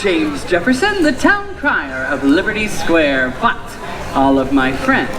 James Jefferson, the town crier of Liberty Square, but all of my friends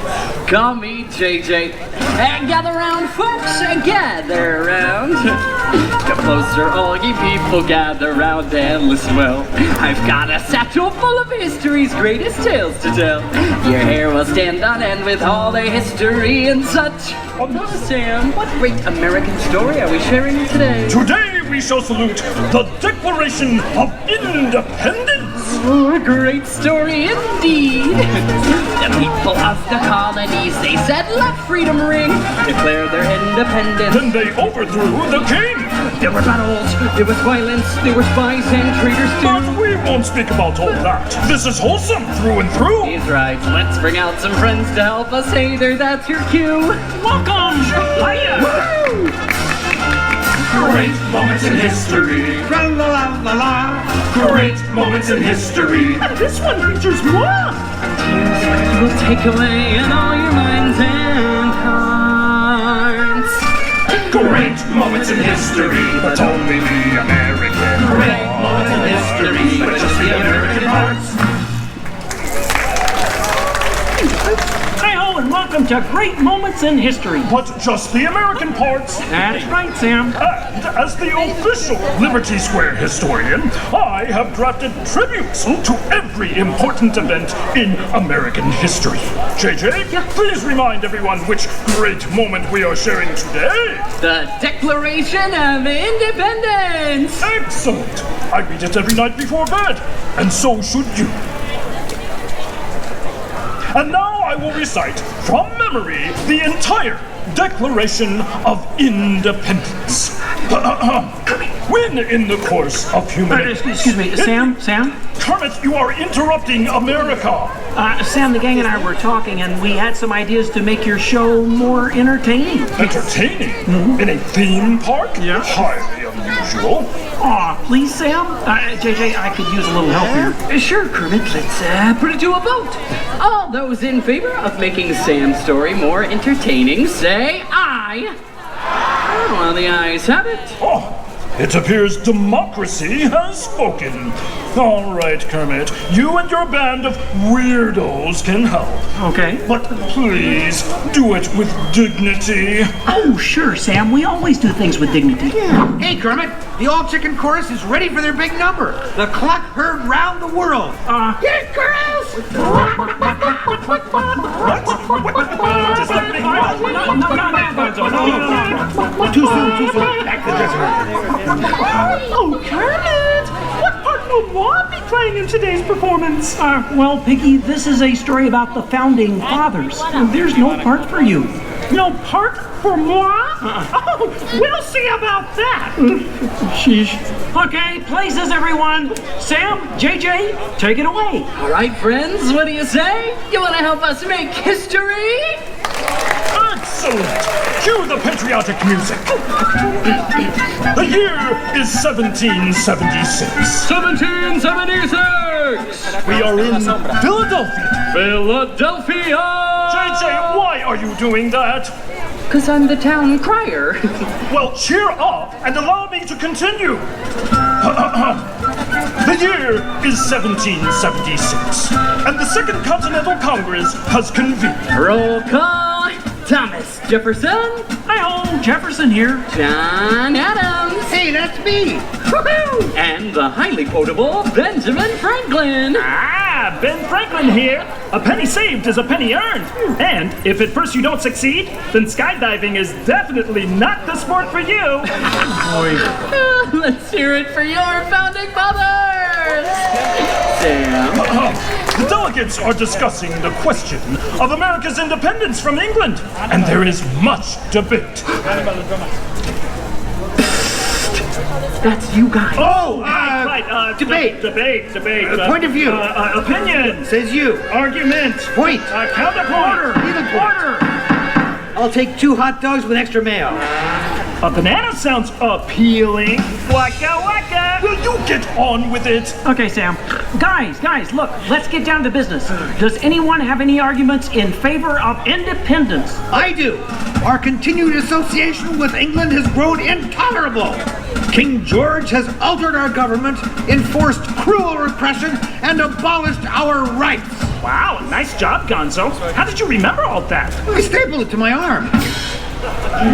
call me JJ. And gather round, folks, gather round. The closer all ye people gather round and listen well. I've got a satchel full of history's greatest tales to tell. Your hair will stand on end with all their history and such. Oh, Sam, what great American story are we sharing today? Today we shall salute the Declaration of Independence. Oh, a great story indeed. The people of the colonies, they said, let freedom ring, declare their independence. Then they overthrew the king. There were battles, there was violence, there were spies and traitors too. But we won't speak about all that. This is wholesome through and through. He's right. Let's bring out some friends to help us. Hey there, that's your cue. Welcome. Hiya. Woo! Great moments in history. Tra-la-la-la-la. Great moments in history. And this one features moi. Tears will take away in all your minds and hearts. Great moments in history, but only the American. Great moments in history, but just the American parts. Hi-ho, and welcome to Great Moments in History. But just the American parts. That's right, Sam. And as the official Liberty Square historian, I have drafted tributes to every important event in American history. JJ, please remind everyone which great moment we are sharing today. The Declaration of Independence. Excellent. I read it every night before bed, and so should you. And now I will recite from memory the entire Declaration of Independence. When in the course of human... Excuse me, Sam? Kermit, you are interrupting America. Sam, the gang and I were talking, and we had some ideas to make your show more entertaining. Entertaining? Mm-hmm. In a theme park? Yeah. Highly unusual. Aw, please, Sam? JJ, I could use a little help here. Sure, Kermit, let's put it to a vote. All those in favor of making Sam's story more entertaining, say aye. Well, the ayes have it. Oh, it appears democracy has spoken. All right, Kermit, you and your band of weirdos can help. Okay. But please, do it with dignity. Oh, sure, Sam. We always do things with dignity. Yeah. Hey, Kermit, the all-chicken chorus is ready for their big number. The clock heard round the world. Get it, girls! What is happening? No. Too soon. Back to the dressing room. Oh, Kermit! What part will Moi be playing in today's performance? Well, Piggy, this is a story about the founding fathers. There's no part for you. No part for moi? Oh, we'll see about that. Sheesh. Okay, places, everyone. Sam, JJ, take it away. All right, friends, what do you say? You want to help us make history? Excellent! Cue the patriotic music. The year is 1776. 1776! We are in Philadelphia. Philadelphia! JJ, why are you doing that? Because I'm the town crier. Well, cheer up and allow me to continue. The year is 1776, and the Second Continental Congress has convened. Roll call. Thomas Jefferson. Hi-ho, Jefferson here. John Adams. Hey, that's me. Woohoo! And the highly quotable Benjamin Franklin. Ben Franklin here. A penny saved is a penny earned. And if at first you don't succeed, then skydiving is definitely not the sport for you. Let's hear it for your founding fathers. Sam. The delegates are discussing the question of America's independence from England, and there is much debate. That's you guys. Oh, Right, debate. Debate. Point of view. Opinion. Says you. Argument. Point. Counterpoint. Order. I'll take 2 hot dogs with extra mayo. A banana sounds appealing. Waka waka. Will you get on with it? Okay, Sam. Guys, look, let's get down to business. Does anyone have any arguments in favor of independence? I do. Our continued association with England has grown intolerable. King George has altered our government, enforced cruel repression, and abolished our rights. Wow, nice job, Gonzo. How did you remember all that? I stapled it to my arm.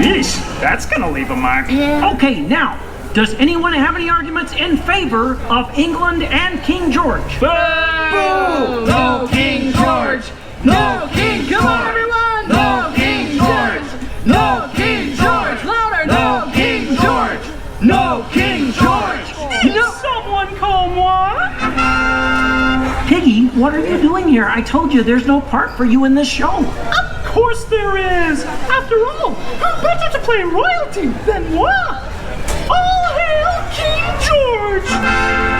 Yeesh, that's gonna leave a mark. Okay, now, does anyone have any arguments in favor of England and King George? Boo! No King George! No King George! Come on, everyone! No King George! No King George! Louder! No King George! No King George! No. Someone call what? Piggy, what are you doing here? I told you there's no part for you in this show. Of course there is. After all, who better to play royalty than what? All hail King George!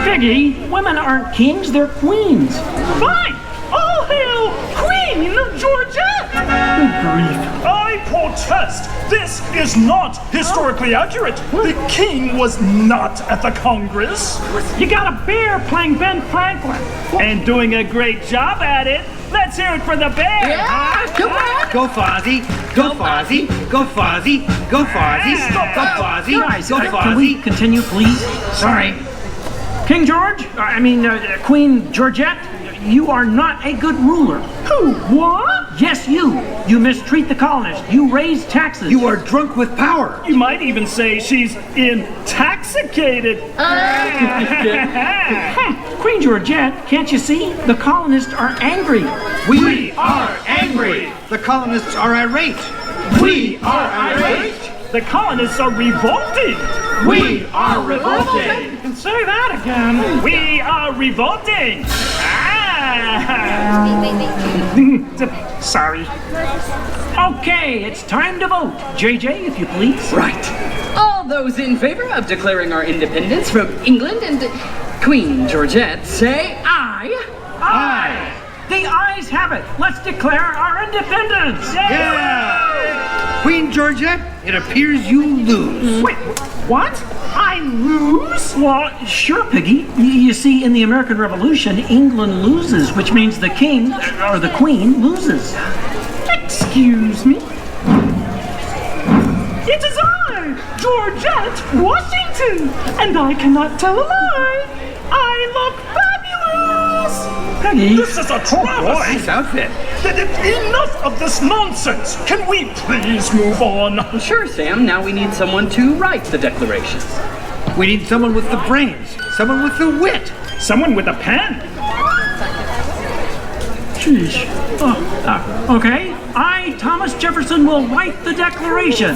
Piggy, women aren't kings, they're queens. Fine! All hail Queen Georgette! Good grief. I protest! This is not historically accurate! The king was not at the Congress! You got a bear playing Ben Franklin. And doing a great job at it. Let's hear it for the bear! Yeah, come on! Go Fozzie! Go Fozzie! Go Fozzie! Go Fozzie! Go Fozzie! Guys, Go can we Fozzie! continue, please? Sorry. King George, Queen Georgette, you are not a good ruler. Who? What? Yes, you. You mistreat the colonists. You raise taxes. You are drunk with power. You might even say she's intoxicated. Queen Georgette, can't you see? The colonists are angry. We are angry. The colonists are irate. We are irate. The colonists are revolting. We are revolting. And say that again. We are revolting. Sorry. Okay, it's time to vote. JJ, if you please. Right. All those in favor of declaring our independence from England and Queen Georgette say aye. Aye. The ayes have it. Let's declare our independence. Yeah. Queen Georgette, it appears you lose. Wait, what? I lose? Well, sure, Piggy. You see, in the American Revolution, England loses, which means the king, or the queen, loses. Excuse me? It is I, Georgette Washington, and I cannot tell a lie. I look fabulous! Peggy. This is a travesty! Nice outfit. Enough of this nonsense! Can we please move on? Sure, Sam. Now we need someone to write the declarations. We need someone with the brains, someone with the wit. Someone with a pen. Sheesh. Okay, I, Thomas Jefferson, will write the declaration,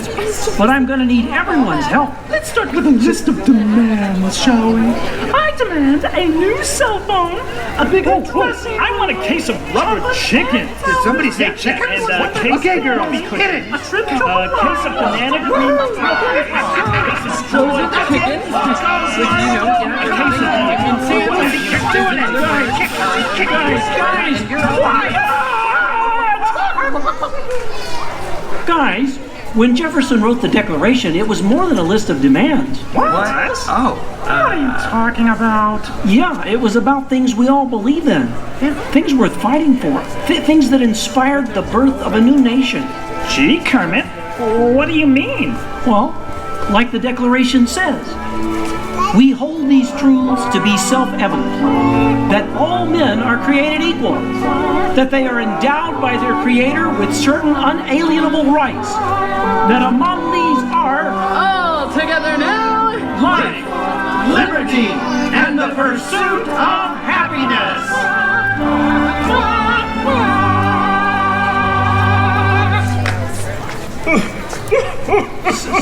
but I'm going to need everyone's help. Let's start with a list of demands, shall we? I demand a new cell phone, a bigger dressing. I want a case of rubber chicken. Did somebody say chicken? And a case Okay, of girls, cookie hit it. A trip to a case of banana cream. A case of strawberry Chicken. A case Guys, when Jefferson wrote the Declaration, it was more than a list of demands. What? Oh. What are you talking about? Yeah, it was about things we all believe in. Things worth fighting for. Things that inspired the birth of a new nation. Gee, Kermit, what do you mean? Well, like the Declaration says, we hold these truths to be self-evident, that all men are created equal, that they are endowed by their Creator with certain unalienable rights, that among these are All together now. life, liberty, and the pursuit of happiness.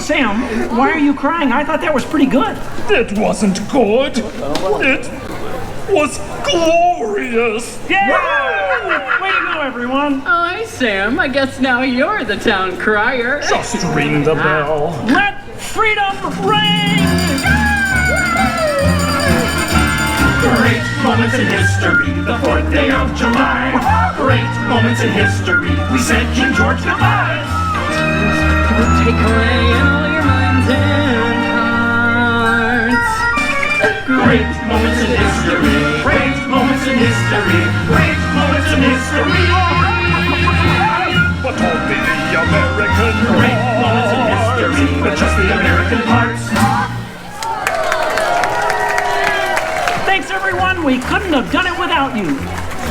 Sam, why are you crying? I thought that was pretty good. It wasn't good. It was glorious. Yeah! Way to go, everyone. Oh, hi, Sam. I guess now you're the town crier. Just ring the bell. Let freedom ring! Great moments in history, the 4th day of July. Great moments in history, we said King George goodbye. Take away in all your minds and hearts. Great moments in history, great moments in history, great moments in history. But only the American Great moments in history, but just the American parts. everyone. We couldn't have done it without you.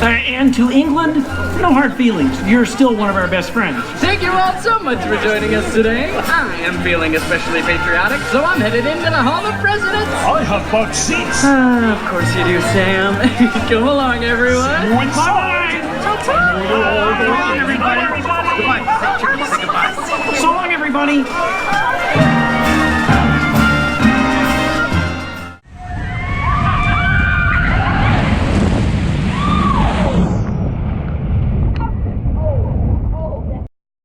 And to England, no hard feelings. You're still one of our best friends. Thank you all so much for joining us today. I am feeling especially patriotic, so I'm headed into the Hall of Presidents. I have bought seats. Of course you do, Sam. Come along, everyone. You inside. So long, everybody.